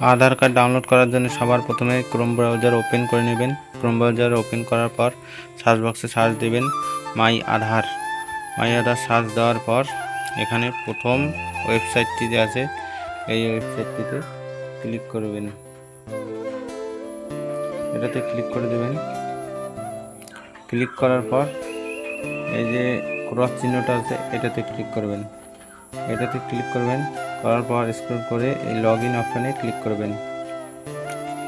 আধার card download করার জন্য সবার প্রথমে ক্রোম ব্রাউজার ওপেন করে নেবেন। ক্রোম ব্রাউজার ওপেন করার পর সার্চ বক্সে সার্চ দেবেন মাই আধার। সার্চ দেওয়ার পর এখানে প্রথম ওয়েবসাইটটি যে আছে এই ওয়েবসাইটটিতে ক্লিক করবেন। এটাতে ক্লিক করে দেবেন। ক্লিক করার পর এই যে ক্রস চিহ্নটা আছে এটাতে ক্লিক করবেন। করার পর স্ক্রল করে এই লগ ইন অপশানে ক্লিক করবেন।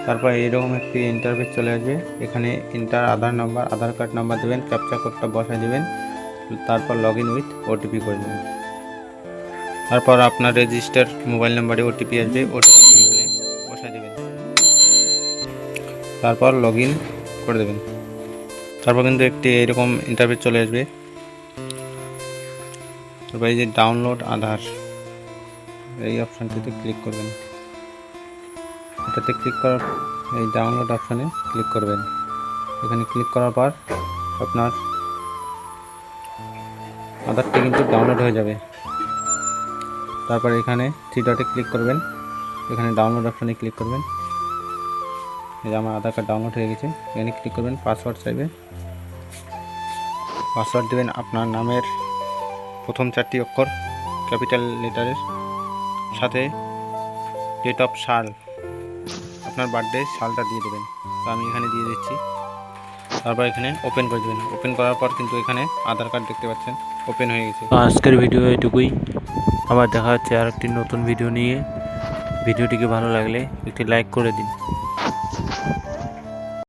তারপর এইরকম একটি ইন্টারফেস চলে আসবে। এখানে ইন্টার আধার কার্ড নাম্বার দেবেন, ক্যাপচা কোডটা বসায় দেবেন, তারপর লগ ইন উইথ ওটিপি করে দেবেন। তারপর আপনার রেজিস্টার মোবাইল নাম্বারে ওটিপি আসবে, ওটিপি এখানে বসায় দেবেন, তারপর লগ ইন করে দেবেন। তারপর কিন্তু একটি এইরকম ইন্টারফেস চলে আসবে। তারপর এই যে ডাউনলোড আধার এই অপশানটিতে ক্লিক করবেন। এটাতে ক্লিক করার এই ডাউনলোড অপশানে ক্লিক করবেন। এখানে ক্লিক করার পর আপনার আধারটি কিন্তু ডাউনলোড হয়ে যাবে। তারপর এখানে থ্রি ডটে ক্লিক করবেন, এখানে ডাউনলোড অপশানে ক্লিক করবেন। এই যে আমার আধার কার্ড ডাউনলোড হয়ে গেছে। এখানে ক্লিক করবেন, পাসওয়ার্ড চাইবে, পাসওয়ার্ড দেবেন আপনার নামের প্রথম 4টি অক্ষর ক্যাপিটাল লেটারের সাথে ডেট অফ সাল, আপনার বার্থডে সালটা দিয়ে দেবেন। তো আমি এখানে দিয়ে দিচ্ছি। তারপর এখানে ওপেন করে দেবেন। ওপেন করার পর কিন্তু এখানে আধার কার্ড দেখতে পাচ্ছেন ওপেন হয়ে গেছে। আজকের ভিডিও এটুকুই। আবার দেখা হচ্ছে আর একটি নতুন ভিডিও নিয়ে। ভিডিওটিকে ভালো লাগলে একটি লাইক করে দিন।